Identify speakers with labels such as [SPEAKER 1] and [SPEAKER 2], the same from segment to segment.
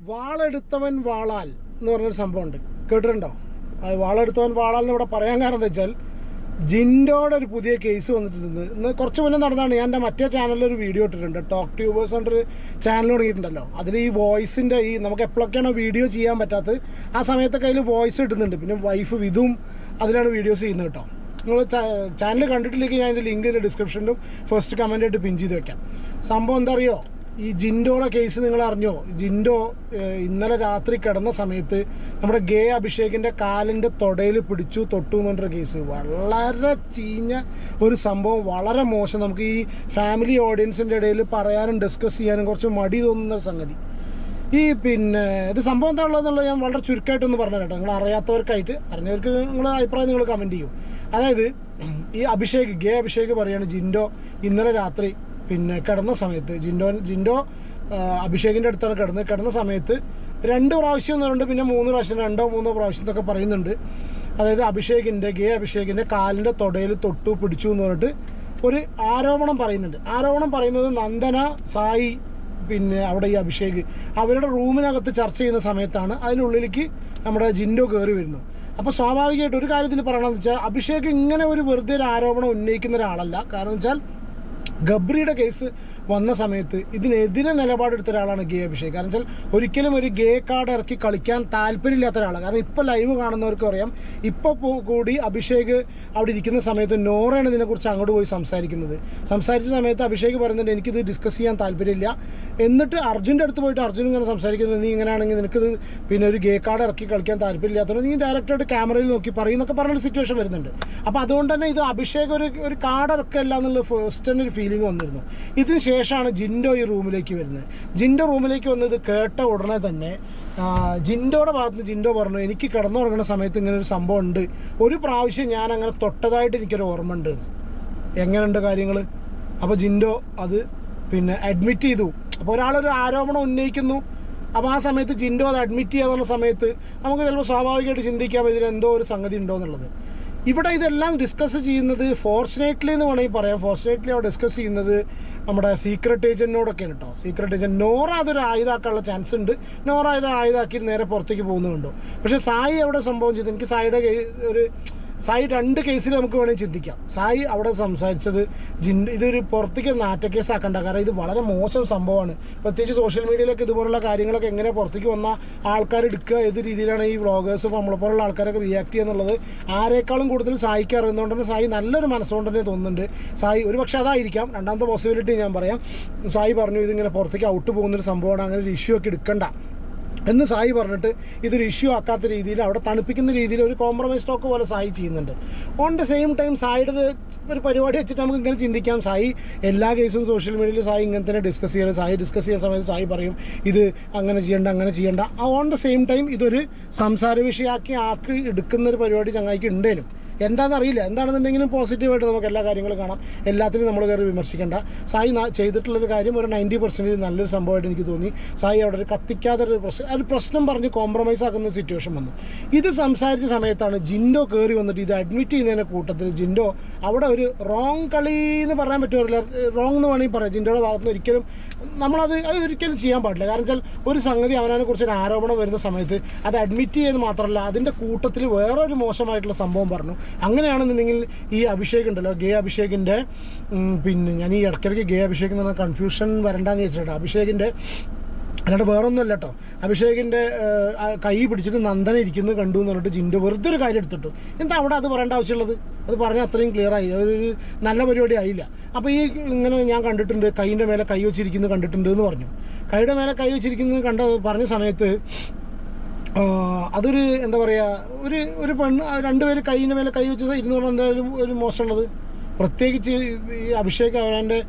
[SPEAKER 1] വാളെടുത്തവൻ വാളാൽ എന്ന് പറഞ്ഞൊരു സംഭവമുണ്ട്, കേട്ടിട്ടുണ്ടോ? അത് വാളെടുത്തവൻ വാളാൽ എന്ന് ഇവിടെ പറയാൻ കാരണം എന്താ വെച്ചാൽ, ജിൻഡോയുടെ ഒരു പുതിയ കേസ് വന്നിട്ടുണ്ട്. ഇന്ന് കുറച്ച് മുന്നേ നടന്നതാണ്. ഞാൻ എൻ്റെ മറ്റേ ചാനലിലൊരു വീഡിയോ ഇട്ടിട്ടുണ്ട്. ടോക്ക് ട്യൂബേഴ്സ് കൊണ്ടൊരു ചാനൽ തുടങ്ങിയിട്ടുണ്ടല്ലോ. അതിൽ ഈ വോയിസിൻ്റെ നമുക്ക് എപ്പോഴൊക്കെയാണോ വീഡിയോ ചെയ്യാൻ പറ്റാത്തത് ആ സമയത്തൊക്കെ അതിൽ വോയിസ് ഇടുന്നുണ്ട്. പിന്നെ വൈഫ് വിധുവും അതിലാണ് വീഡിയോസ് ചെയ്യുന്നത് കേട്ടോ. നിങ്ങൾ ചാനൽ കണ്ടിട്ടില്ലെങ്കിൽ ഞാൻ അതിൻ്റെ ലിങ്ക് ഡിസ്ക്രിപ്ഷനിലും ഫസ്റ്റ് കമൻ്റായിട്ട് പിൻ ചെയ്ത് വെക്കാം. സംഭവം എന്താ അറിയോ? ഈ ജിൻഡോയുടെ കേസ് നിങ്ങൾ അറിഞ്ഞോ? ജിൻഡോ ഇന്നലെ രാത്രി കിടന്ന സമയത്ത് നമ്മുടെ ഗേ അഭിഷേകിൻ്റെ കാലിൻ്റെ തൊടയിൽ പിടിച്ചു തൊട്ടു എന്ന് പറഞ്ഞൊരു കേസ്. വളരെ ചീഞ്ഞ ഒരു സംഭവം, വളരെ മോശം. നമുക്ക് ഈ ഫാമിലി ഓഡിയൻസിൻ്റെ ഇടയിൽ പറയാനും ഡിസ്കസ് ചെയ്യാനും കുറച്ച് മടി തോന്നുന്ന സംഗതി. ഇത് സംഭവം എന്താ ഉള്ളതെന്നുള്ളത് ഞാൻ വളരെ ചുരുക്കമായിട്ടൊന്ന് പറഞ്ഞു കേട്ടോ. നിങ്ങൾ അറിയാത്തവർക്കായിട്ട്, അറിഞ്ഞവർക്ക് നിങ്ങളുടെ അഭിപ്രായം നിങ്ങൾ കമൻറ്റ് ചെയ്യൂ. അതായത് ഈ ഗേ അഭിഷേക് പറയാണ് ജിൻഡോ ഇന്നലെ രാത്രി കിടന്ന സമയത്ത് ജിൻഡോ അഭിഷേകിൻ്റെ അടുത്താണ് കിടന്ന സമയത്ത് 2 പ്രാവശ്യം എന്നുണ്ട്, പിന്നെ 3 പ്രാവശ്യം 2-3 പ്രാവശ്യം എന്നൊക്കെ പറയുന്നുണ്ട്. അതായത് ഗേ അഭിഷേകിൻ്റെ കാലിൻ്റെ തൊടയിൽ തൊട്ടു പിടിച്ചു എന്ന് പറഞ്ഞിട്ട് ഒരു ആരോപണം പറയുന്നുണ്ട്. ആരോപണം പറയുന്നത് നന്ദന, സായി, അവിടെ ഈ അഭിഷേക് അവരുടെ റൂമിനകത്ത് ചർച്ച ചെയ്യുന്ന സമയത്താണ് അതിനുള്ളിലേക്ക് നമ്മുടെ ജിൻഡോ കയറി വരുന്നു. അപ്പോൾ സ്വാഭാവികമായിട്ട് ഒരു കാര്യത്തിൽ പറയണമെന്ന് വെച്ചാൽ, അഭിഷേക് ഇങ്ങനെ ഒരു വെറുതെ ഒരു ആരോപണം ഉന്നയിക്കുന്ന ഒരാളല്ല. കാരണം വെച്ചാൽ ഗബ്രിയുടെ കേസ് വന്ന സമയത്ത് ഇതിനെതിരെ നിലപാടെടുത്ത ഒരാളാണ് ഗേ അഭിഷേക്. കാരണം വെച്ചാൽ ഒരിക്കലും ഒരു ഗേ കാർഡ് ഇറക്കി കളിക്കാൻ താല്പര്യമില്ലാത്ത ഒരാളാണ്. കാരണം ഇപ്പോൾ ലൈവ് കാണുന്നവർക്ക് അറിയാം, ഇപ്പോൾ കൂടി അഭിഷേക് അവിടെ ഇരിക്കുന്ന സമയത്ത് നോറയാണ് ഇതിനെക്കുറിച്ച് അങ്ങോട്ട് പോയി സംസാരിച്ച സമയത്ത് അഭിഷേക് പറയുന്നുണ്ട് എനിക്കിത് ഡിസ്കസ് ചെയ്യാൻ താല്പര്യമില്ല. എന്നിട്ട് അർജുൻ്റെ അടുത്ത് പോയിട്ട് അർജുൻ ഇങ്ങനെ സംസാരിക്കുന്നത്, നീ ഇങ്ങനെയാണെങ്കിൽ നിനക്കിത് ഒരു ഗേ കാർഡ് ഇറക്കി കളിക്കാൻ താല്പര്യമില്ലാത്തത് നീ ഡയറക്റ്റായിട്ട് ക്യാമറയിൽ നോക്കി പറയുന്നൊക്കെ പറഞ്ഞൊരു സിറ്റുവേഷൻ വരുന്നുണ്ട്. അപ്പോൾ അതുകൊണ്ട് തന്നെ ഇത് അഭിഷേക് ഒരു കാർഡ് ഇറക്കല്ല എന്നുള്ള ഫസ്റ്റ് തന്നെ ഒരു ഫീലിംഗ് വന്നിരുന്നു. ഇതിന് ശേഷമാണ് ജിൻഡോ ഈ റൂമിലേക്ക് വരുന്നത്. ജിൻഡോ റൂമിലേക്ക് വന്നത് കേട്ട ഉടനെ തന്നെ ജിൻഡോയുടെ ഭാഗത്ത് നിന്ന് ജിൻഡോ പറഞ്ഞു, എനിക്ക് കിടന്നുറങ്ങുന്ന സമയത്ത് ഇങ്ങനെ ഒരു സംഭവം ഉണ്ട്, ഒരു പ്രാവശ്യം ഞാൻ അങ്ങനെ തൊട്ടതായിട്ട് എനിക്കൊരു ഓർമ്മ ഉണ്ട്. എങ്ങനെയുണ്ട് കാര്യങ്ങൾ? അപ്പോൾ ജിൻഡോ അത് അഡ്മിറ്റ് ചെയ്തു. അപ്പോൾ ഒരാളൊരു ആരോപണം ഉന്നയിക്കുന്നു, അപ്പോൾ ആ സമയത്ത് ജിൻഡോ അത് അഡ്മിറ്റ് ചെയ്യാന്നുള്ള സമയത്ത് നമുക്ക് ചിലപ്പോൾ സ്വാഭാവികമായിട്ട് ചിന്തിക്കാം ഇതിലെന്തോ ഒരു സംഗതി ഉണ്ടോ എന്നുള്ളത്. ഇവിടെ ഇതെല്ലാം ഡിസ്കസ് ചെയ്യുന്നത് ഫോർച്ചുനേറ്റ്ലി എന്ന് വേണമെങ്കിൽ പറയാം. ഫോർച്ചുനേറ്റ്ലി അവിടെ ഡിസ്കസ് ചെയ്യുന്നത് നമ്മുടെ സീക്രട്ട് ഏജൻറ്റിനോടൊക്കെയാണ് കേട്ടോ. സീക്രട്ട് ഏജൻറ്റ് നോറ അതൊരു ആയുധാക്കാനുള്ള ചാൻസ് ഉണ്ട്. നോറ ഇത് ആയുധാക്കി നേരെ പുറത്തേക്ക് പോകുന്നുണ്ടോ. പക്ഷേ സായി അവിടെ സംഭവം ചെയ്ത് എനിക്ക് സായി 2 കേസിൽ നമുക്ക് വേണമെങ്കിൽ ചിന്തിക്കാം. സായി അവിടെ സംസാരിച്ചത് ഇതൊരു പുറത്തേക്ക് നാറ്റക്കേസ് ആക്കണ്ട, കാരണം ഇത് വളരെ മോശം സംഭവമാണ്. പ്രത്യേകിച്ച് സോഷ്യൽ മീഡിയയിലൊക്കെ ഇതുപോലുള്ള കാര്യങ്ങളൊക്കെ എങ്ങനെ പുറത്തേക്ക് വന്ന ആൾക്കാർ എടുക്കുക, ഏത് രീതിയിലാണ് ഈ വ്ളോഗേഴ്സും നമ്മളെപ്പോലുള്ള ആൾക്കാരൊക്കെ റിയാക്ട് ചെയ്യുക എന്നുള്ളത് ആരെക്കാളും കൂടുതൽ സായിക്ക് അറിയുന്നതുകൊണ്ട് തന്നെ സായി നല്ലൊരു മനസ്സുകൊണ്ട് തന്നെ തോന്നുന്നുണ്ട്. സായി ഒരു പക്ഷേ അതായിരിക്കാം രണ്ടാമത്തെ പോസിബിലിറ്റി ഞാൻ പറയാം. സായി പറഞ്ഞു ഇതിങ്ങനെ പുറത്തേക്ക് ഔട്ട് പോകുന്നൊരു സംഭവമാണ്, അങ്ങനെ ഒരു ഇഷ്യൂ ഒക്കെ എടുക്കണ്ട എന്ന് സായി പറഞ്ഞിട്ട് ഇതൊരു ഇഷ്യൂ ആക്കാത്ത രീതിയിൽ അവിടെ തണുപ്പിക്കുന്ന രീതിയിൽ ഒരു കോംപ്രമൈസ് ടോക്ക് പോലെ സായി ചെയ്യുന്നുണ്ട്. ഓൺ ദ സെയിം ടൈം സായിയുടെ ഒരു പരിപാടി വെച്ചിട്ട് നമുക്ക് ഇങ്ങനെ ചിന്തിക്കാം, സായി എല്ലാ കേസും സോഷ്യൽ മീഡിയയിൽ സായി ഇങ്ങനെ തന്നെ ഡിസ്കസ് ചെയ്യുക. സായി ഡിസ്കസ് ചെയ്യുന്ന സമയത്ത് സായി പറയും ഇത് അങ്ങനെ ചെയ്യണ്ട. ഓൺ ദ സെയിം ടൈം ഇതൊരു സംസാര വിഷയമാക്കി എടുക്കുന്നൊരു പരിപാടി ചങ്ങായിക്ക് ഉണ്ടേനും. എന്താണെന്നറിയില്ല, എന്താണെന്നുണ്ടെങ്കിലും പോസിറ്റീവായിട്ട് നമുക്ക് എല്ലാ കാര്യങ്ങളും കാണാം. എല്ലാത്തിനും നമ്മൾ കയറി വിമർശിക്കേണ്ട. സായി ചെയ്തിട്ടുള്ളൊരു കാര്യം ഒരു 90% നല്ലൊരു സംഭവമായിട്ട് എനിക്ക് തോന്നി. സായി അവിടെ ഒരു കത്തിക്കാതെ ഒരു പ്രശ്നം പറഞ്ഞ് കോംപ്രമൈസ് ആക്കുന്ന സിറ്റുവേഷൻ വന്നു. ഇത് സംസാരിച്ച സമയത്താണ് ജിൻഡോ കയറി വന്നിട്ട് ഇത് അഡ്മിറ്റ് ചെയ്യുന്നതിൻ്റെ കൂട്ടത്തിൽ ജിൻഡോ അവിടെ ഒരു റോങ് കളി എന്ന് പറയാൻ പറ്റുമല്ലോ, റോങ് എന്ന് വേണമെങ്കിൽ പറയാം. ജിൻഡോയുടെ ഭാഗത്ത് ഒരിക്കലും ഒരിക്കലും ചെയ്യാൻ പാടില്ല. കാരണം വെച്ചാൽ ഒരു സംഗതി അവനെ കുറിച്ച് ഒരു ആരോപണം വരുന്ന സമയത്ത് അത് അഡ്മിറ്റ് ചെയ്യുന്നത് മാത്രമല്ല അതിൻ്റെ കൂട്ടത്തിൽ വേറൊരു മോശമായിട്ടുള്ള സംഭവം പറഞ്ഞു. അങ്ങനെയാണെന്നുണ്ടെങ്കിൽ ഈ അഭിഷേക് ഉണ്ടല്ലോ, ഗേ അഭിഷേകിൻ്റെ ഞാൻ ഈ ഇടയ്ക്കിടയ്ക്ക് ഗേ അഭിഷേക് എന്ന് പറഞ്ഞാൽ കൺഫ്യൂഷൻ വരണ്ടാന്ന് വെച്ചിട്ട് അഭിഷേകിൻ്റെ അല്ലാണ്ട് വേറൊന്നുമല്ല കേട്ടോ. അഭിഷേകിൻ്റെ കൈ പിടിച്ചിട്ട് നന്ദന ഇരിക്കുന്നത് കണ്ടു എന്ന് പറഞ്ഞിട്ട് ജിൻഡോ വെറുതെ ഒരു കാര്യം എടുത്തിട്ടു. എന്താ അവിടെ അത് പറയേണ്ട ആവശ്യമുള്ളത്? അത് പറഞ്ഞാൽ അത്രയും ക്ലിയർ ആയി, ഒരു നല്ല പരിപാടി ആയില്ല. അപ്പോൾ ഈ ഇങ്ങനെ ഞാൻ കണ്ടിട്ടുണ്ട് കൈയിൻ്റെ മേലെ കൈ വെച്ചിരിക്കുന്നത് കണ്ടിട്ടുണ്ട് എന്ന് പറഞ്ഞു. കൈയുടെ മേലെ കൈ വെച്ചിരിക്കുന്നത് പറഞ്ഞ സമയത്ത് അതൊരു എന്താ പറയുക, ഒരു പെണ്ണ് 2 പേര് കൈയിൻ്റെ മേലെ കൈ വെച്ച് ഇരുന്നോളം എന്തായാലും ഒരു മോശമുള്ളത്. പ്രത്യേകിച്ച് ഈ അഭിഷേക്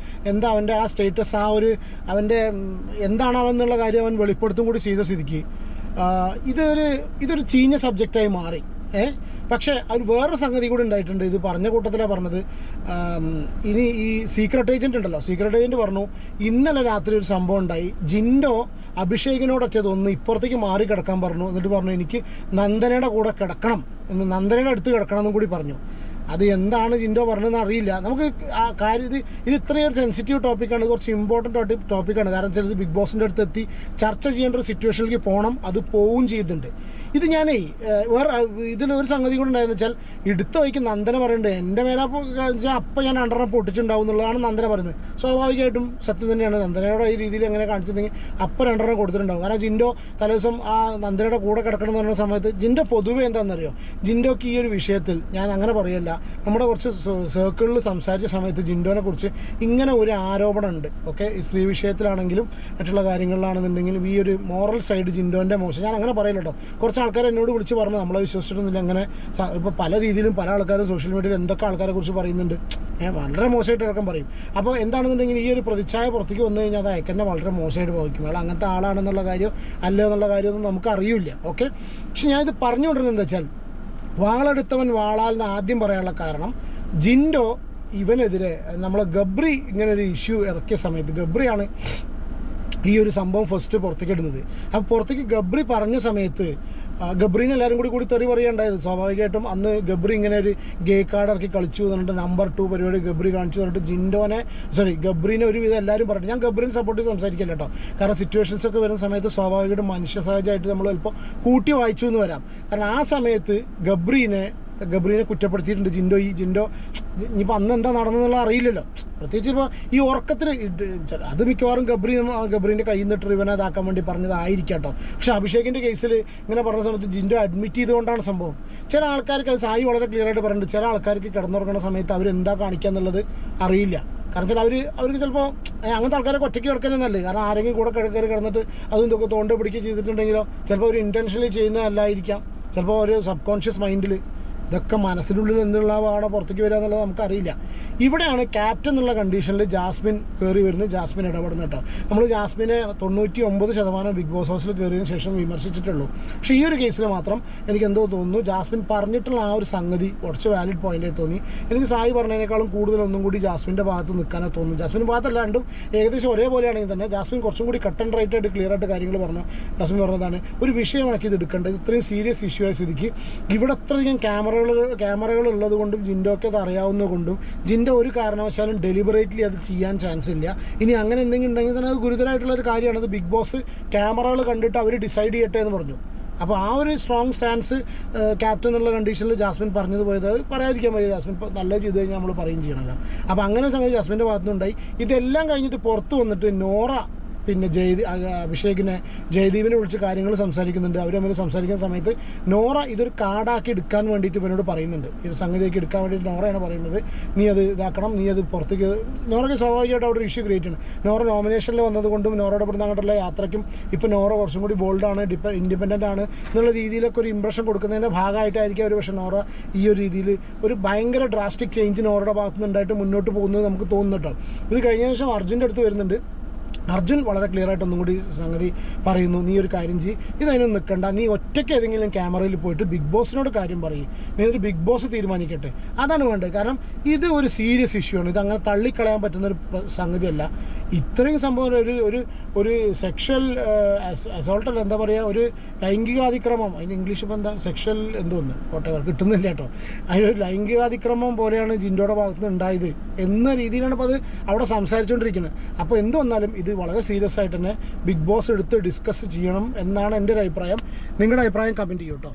[SPEAKER 1] അവൻ്റെ ആ സ്റ്റേറ്റസ് അവൻ്റെ എന്താണ് അവന്നുള്ള കാര്യം അവൻ വെളിപ്പെടുത്തും കൂടി ചെയ്ത സ്ഥിതിക്ക് ഇതൊരു ചീഞ്ഞ സബ്ജക്റ്റായി മാറി. പക്ഷേ അത് വേറൊരു സംഗതി കൂടി ഉണ്ടായിട്ടുണ്ട്. ഇത് പറഞ്ഞ കൂട്ടത്തിലാണ് പറഞ്ഞത്. ഇനി ഈ സീക്രട്ട് ഏജൻറ്റ് ഉണ്ടല്ലോ, സീക്രട്ട് ഏജൻറ്റ് പറഞ്ഞു ഇന്നലെ രാത്രി ഒരു സംഭവം ഉണ്ടായി. ജിൻഡോ അഭിഷേകിനോടൊക്കെ തോന്നുന്നു ഇപ്പുറത്തേക്ക് മാറി കിടക്കാൻ പറഞ്ഞു. എന്നിട്ട് പറഞ്ഞു എനിക്ക് നന്ദനയുടെ കൂടെ കിടക്കണം എന്ന്, നന്ദനയുടെ അടുത്ത് കിടക്കണം എന്നും കൂടി പറഞ്ഞു. അത് എന്താണ് ജിൻഡോ പറഞ്ഞതെന്ന് അറിയില്ല. നമുക്ക് ആ കാര്യം ഇത് ഇത്രയൊരു സെൻസിറ്റീവ് ടോപ്പിക്കാണ്, കുറച്ച് ഇമ്പോർട്ടൻ്റ് ടോപ്പിക്കാണ്. കാരണം ചിലത് ബിഗ് ബോസിൻ്റെ അടുത്ത് എത്തി ചർച്ച ചെയ്യേണ്ട ഒരു സിറ്റുവേഷനിലേക്ക് പോകണം, അത് പോവും ചെയ്തിട്ടുണ്ട്. ഇത് ഞാനേ വേറെ ഇതിലൊരു സംഗതി കൂടെ ഉണ്ടായെന്ന് വെച്ചാൽ, എടുത്ത വഴിക്ക് നന്ദന പറയുന്നുണ്ട് എൻ്റെ മേലെ വെച്ചാൽ അപ്പം ഞാൻ 2 പൊട്ടിച്ചിട്ടുണ്ടാവും എന്നുള്ളതാണ് നന്ദന പറയുന്നത്. സ്വാഭാവികമായിട്ടും സത്യം തന്നെയാണ്. നന്ദനയുടെ ഈ രീതിയിൽ എങ്ങനെ കാണിച്ചിട്ടുണ്ടെങ്കിൽ അപ്പം 2 കൊടുത്തിട്ടുണ്ടാവും. കാരണം ജിൻഡോ തലേദിവസം ആ നന്ദനയുടെ കൂടെ കിടക്കണം എന്ന് പറയുന്ന സമയത്ത് ജിൻഡോ പൊതുവെ എന്താണെന്നറിയോ, ജിൻഡോക്ക് ഈ ഒരു വിഷയത്തിൽ ഞാൻ അങ്ങനെ പറയല്ല, നമ്മുടെ കുറച്ച് സർക്കിളിൽ സംസാരിച്ച സമയത്ത് ജിൻഡോനെ കുറിച്ച് ഇങ്ങനെ ഒരു ആരോപണം ഉണ്ട്. ഓക്കെ, ഈ സ്ത്രീ വിഷയത്തിലാണെങ്കിലും മറ്റുള്ള കാര്യങ്ങളിലാണെന്നുണ്ടെങ്കിലും ഈ ഒരു മോറൽ സൈഡ് ജിൻഡോൻ്റെ മോശം. ഞാൻ അങ്ങനെ പറയില്ല കേട്ടോ. കുറച്ച് ആൾക്കാർ എന്നോട് വിളിച്ച് പറഞ്ഞു നമ്മളെ വിശ്വസിച്ചിട്ടൊന്നുമില്ല, അങ്ങനെ ഇപ്പോൾ പല രീതിയിലും പല ആൾക്കാരും സോഷ്യൽ മീഡിയയിൽ എന്തൊക്കെ ആൾക്കാരെ കുറിച്ച് പറയുന്നുണ്ട്, വളരെ മോശമായിട്ട് ഇറക്കം പറയും. അപ്പോൾ എന്താണെന്നുണ്ടെങ്കിൽ ഈ ഒരു പ്രതിച്ഛായ പുറത്തേക്ക് വന്നു കഴിഞ്ഞാൽ അത് അയക്കന്നെ വളരെ മോശമായിട്ട് ഭാവിക്കും. അയാൾ അങ്ങനത്തെ ആളാണെന്നുള്ള കാര്യം അല്ലോ എന്നുള്ള കാര്യമൊന്നും നമുക്ക് അറിയില്ല. ഓക്കെ, പക്ഷെ ഞാനിത് പറഞ്ഞുകൊണ്ടിരുന്നത് എന്താ വെച്ചാൽ, വാളെടുത്തവൻ വാളാലെന്ന് ആദ്യം പറയാനുള്ള കാരണം, ജിൻഡോ ഇവനെതിരെ നമ്മളെ ഗബ്രി ഇങ്ങനെ ഒരു ഇഷ്യൂ ഇറക്കിയ സമയത്ത്, ഗബ്രിയാണ് ഈ ഒരു സംഭവം ഫസ്റ്റ് പുറത്തേക്ക് ഇടുന്നത്. അപ്പോൾ പുറത്തേക്ക് ഗബ്രി പറഞ്ഞ സമയത്ത് ഗബ്രീനെ എല്ലാവരും കൂടി തെറി പറയുകയുണ്ടായത്. സ്വാഭാവികമായിട്ടും അന്ന് ഗബ്രി ഇങ്ങനെ ഒരു ഗേ കാർഡ് ഇറക്കി കളിച്ചു എന്നിട്ട് നമ്പർ 2 പരിപാടി ഗബ്രി കാണിച്ചു എന്നിട്ട് ഗബ്രീനെ ഒരുവിധം എല്ലാവരും പറഞ്ഞു. ഞാൻ ഗബ്രീനെ സപ്പോർട്ട് ചെയ്ത് സംസാരിക്കില്ല കേട്ടോ. കാരണം സിറ്റുവേഷൻസ് ഒക്കെ വരുന്ന സമയത്ത് സ്വാഭാവികമായിട്ടും മനുഷ്യ സഹജമായിട്ട് നമ്മൾ ചിലപ്പോൾ കൂട്ടി വായിച്ചു എന്ന് വരാം. കാരണം ആ സമയത്ത് ഗബ്രീനെ കുറ്റപ്പെടുത്തിയിട്ടുണ്ട് ജിൻഡോ. ഇനിയിപ്പോൾ അന്ന് എന്താ നടന്നെന്നുള്ള അറിയില്ലല്ലോ. പ്രത്യേകിച്ച് ഇപ്പോൾ ഈ ഉറക്കത്തിൽ അത് മിക്കവാറും ഗബ്രീൻ്റെ കയ്യിൽ നിന്നിട്ട് ഇവനെ ഇതാക്കാൻ വേണ്ടി പറഞ്ഞതായിരിക്കാം കേട്ടോ. പക്ഷേ അഭിഷേകിൻ്റെ കേസിൽ ഇങ്ങനെ പറഞ്ഞ സമയത്ത് ജിൻഡോ അഡ്മിറ്റ് ചെയ്തുകൊണ്ടാണ് സംഭവം. ചില ആൾക്കാർക്ക് അത് സായി വളരെ ക്ലിയർ ആയിട്ട് പറഞ്ഞിട്ടുണ്ട്, ചില ആൾക്കാർക്ക് കിടന്നുറങ്ങുന്ന സമയത്ത് അവരെന്താ കാണിക്കുക എന്നുള്ളത് അറിയില്ല. കാരണം വെച്ചാൽ അവർക്ക് ചിലപ്പോൾ അങ്ങനത്തെ ആൾക്കാരെ ഒറ്റയ്ക്ക് കിടക്കാനല്ലേ. കാരണം ആരെങ്കിലും കൂടെ കയറി കിടന്നിട്ട് അതും ഇതൊക്കെ തോണ്ട പിടിക്കുക ചെയ്തിട്ടുണ്ടെങ്കിലോ ചിലപ്പോൾ ഒരു ഇൻറ്റൻഷനലി ചെയ്യുന്നതല്ലായിരിക്കാം. ചിലപ്പോൾ ഒരു സബ് കോൺഷ്യസ് മൈൻഡിൽ ഇതൊക്കെ മനസ്സിനുള്ളിൽ എന്നുള്ള പാടെ പുറത്തേക്ക് വരിക എന്നുള്ളത് നമുക്കറിയില്ല. ഇവിടെയാണ് ക്യാപ്റ്റൻ എന്നുള്ള കണ്ടീഷനിൽ ജാസ്മിൻ കയറി വരുന്നത്, ജാസ്മിൻ ഇടപെടുന്നത് കേട്ടോ. നമ്മൾ ജാസ്മിനെ 99% ബിഗ് ബോസ് ഹൗസിൽ കയറിയതിന് ശേഷം വിമർശിച്ചിട്ടുള്ളൂ. പക്ഷേ ഈ ഒരു കേസിൽ മാത്രം എനിക്ക് എന്തോ തോന്നുന്നു, ജാസ്മിൻ പറഞ്ഞിട്ടുള്ള ആ ഒരു സംഗതി കുറച്ച് വാലിഡ് പോയിൻ്റായി തോന്നി. എനിക്ക് സായി പറഞ്ഞതിനേക്കാളും കൂടുതലൊന്നും കൂടി ജാസ്മിൻ്റെ ഭാഗത്ത് നിൽക്കാനേ തോന്നുന്നു. ജാസ്മിൻ്റെ ഭാഗത്തല്ല, രണ്ടും ഏകദേശം ഒരേപോലെയാണെങ്കിൽ തന്നെ ജാസ്മിൻ കുറച്ചും കൂടി കട്ട് ആൻഡ് റൈറ്റ് ആയിട്ട് ക്ലിയർ ആയിട്ട് കാര്യങ്ങൾ പറഞ്ഞു. ജാസ്മിൻ പറഞ്ഞതാണ് ഒരു വിഷയമാക്കി ഇത് എടുക്കേണ്ടത്, ഇത്രയും സീരിയസ് ഇഷ്യൂ ആയ സ്ഥിതിക്ക് ഇവിടെ അത്രയധികം ക്യാമറകൾ ഉള്ളത് കൊണ്ടും ജിൻഡോക്ക് അത് അറിയാവുന്നത് കൊണ്ടും ജിൻഡോ ഒരു കാരണവശാലും ഡെലിബറേറ്റ്ലി അത് ചെയ്യാൻ ചാൻസ് ഇല്ല. ഇനി അങ്ങനെ എന്തെങ്കിലും ഉണ്ടെങ്കിൽ തന്നെ അത് ഗുരുതരമായിട്ടുള്ളൊരു കാര്യമാണ്. അത് ബിഗ് ബോസ് ക്യാമറകൾ കണ്ടിട്ട് അവർ ഡിസൈഡ് ചെയ്യട്ടെ എന്ന് പറഞ്ഞു. അപ്പോൾ ആ ഒരു സ്ട്രോങ് സ്റ്റാൻസ് ക്യാപ്റ്റൻ എന്നുള്ള കണ്ടീഷനിൽ ജാസ്മിൻ പറഞ്ഞത് പോയത് പറയാതിരിക്കാൻ മതി. ജാസ്മിൻ ഇപ്പോൾ നല്ലത് ചെയ്ത് കഴിഞ്ഞാൽ നമ്മൾ പറയുകയും ചെയ്യണമല്ലോ. അപ്പോൾ അങ്ങനെ സംഗതി ജാസ്മിൻ്റെ ഭാഗത്തുനിന്നുണ്ടായി. ഇതെല്ലാം കഴിഞ്ഞിട്ട് പുറത്ത് വന്നിട്ട് നോറ പിന്നെ അഭിഷേകിനെ ജയദീപിനെ വിളിച്ച് കാര്യങ്ങൾ സംസാരിക്കുന്നുണ്ട്. അവർ തമ്മിൽ സംസാരിക്കുന്ന സമയത്ത് നോറ ഇതൊരു കാർഡാക്കി എടുക്കാൻ വേണ്ടിയിട്ട് ഇവനോട് പറയുന്നുണ്ട്. ഈ ഒരു സംഗതിയൊക്കെ എടുക്കാൻ വേണ്ടിയിട്ട് നോറയാണ് പറയുന്നത്, നീ അത് ഇതാക്കണം, നീ അത് പുറത്തേക്ക്. നോറയ്ക്ക് സ്വാഭാവികമായിട്ട് അവിടെ ഒരു ഇഷ്യൂ ക്രിയേറ്റ് ആണ്. നോറ നോമിനേഷനിൽ വന്നതുകൊണ്ടും നോറയുടെ ഇവിടുന്ന് അങ്ങോട്ടുള്ള യാത്രയ്ക്കും ഇപ്പോൾ നോറ കുറച്ചും കൂടി ബോൾഡാണ്, ഇൻഡിപെൻഡൻ്റ് ആണ് എന്നുള്ള രീതിയിലൊക്കെ ഒരു ഇംപ്രഷൻ കൊടുക്കുന്നതിൻ്റെ ഭാഗമായിട്ടായിരിക്കും ഒരു പക്ഷേ നോറ ഈ ഒരു രീതിയിൽ ഒരു ഭയങ്കര ഡ്രാസ്റ്റിക് ചേഞ്ച് നോറയുടെ ഭാഗത്തുനിന്ന് ഉണ്ടായിട്ട് മുന്നോട്ട് പോകുന്നത് നമുക്ക് തോന്നുന്നു കേട്ടോ. ഇത് കഴിഞ്ഞ ശേഷം അർജുൻ്റെ അടുത്ത് വരുന്നുണ്ട്. അർജുൻ വളരെ ക്ലിയർ ആയിട്ട് ഒന്നും കൂടി സംഗതി പറയുന്നു, നീ ഒരു കാര്യം ചെയ്യ്, ഇതതിനൊന്നും നിൽക്കണ്ട, നീ ഒറ്റയ്ക്ക് ഏതെങ്കിലും ക്യാമറയിൽ പോയിട്ട് ബിഗ് ബോസിനോട് കാര്യം പറയും, നീ ഒരു ബിഗ് ബോസ് തീരുമാനിക്കട്ടെ, അതാണ് വേണ്ടത്. കാരണം ഇത് ഒരു സീരിയസ് ഇഷ്യൂ ആണ്, ഇത് അങ്ങനെ തള്ളിക്കളയാൻ പറ്റുന്നൊരു സംഗതിയല്ല. ഇത്രയും സംഭവം ഒരു സെക്ഷൽ അസോൾട്ടല്ല, എന്താ പറയുക, ഒരു ലൈംഗികാതിക്രമം, അതിന് ഇംഗ്ലീഷ് ഇപ്പോൾ എന്താ സെക്ഷൽ എന്തോന്ന് വോട്ടെവർ കിട്ടുന്നില്ല കേട്ടോ, അതിനൊരു ലൈംഗികാതിക്രമം പോലെയാണ് ജിൻഡോയുടെ ഭാഗത്തുനിന്ന് ഉണ്ടായത് എന്ന രീതിയിലാണ് ഇപ്പോൾ അത് അവിടെ സംസാരിച്ചുകൊണ്ടിരിക്കുന്നത്. അപ്പോൾ എന്ത് വന്നാലും ഇത് വളരെ സീരിയസ് ആയിട്ട് തന്നെ ബിഗ് ബോസ് എടുത്ത് ഡിസ്കസ് ചെയ്യണം എന്നാണ് എൻ്റെ ഒരു അഭിപ്രായം. നിങ്ങളുടെ അഭിപ്രായം കമൻറ്റ് ചെയ്യൂ കേട്ടോ.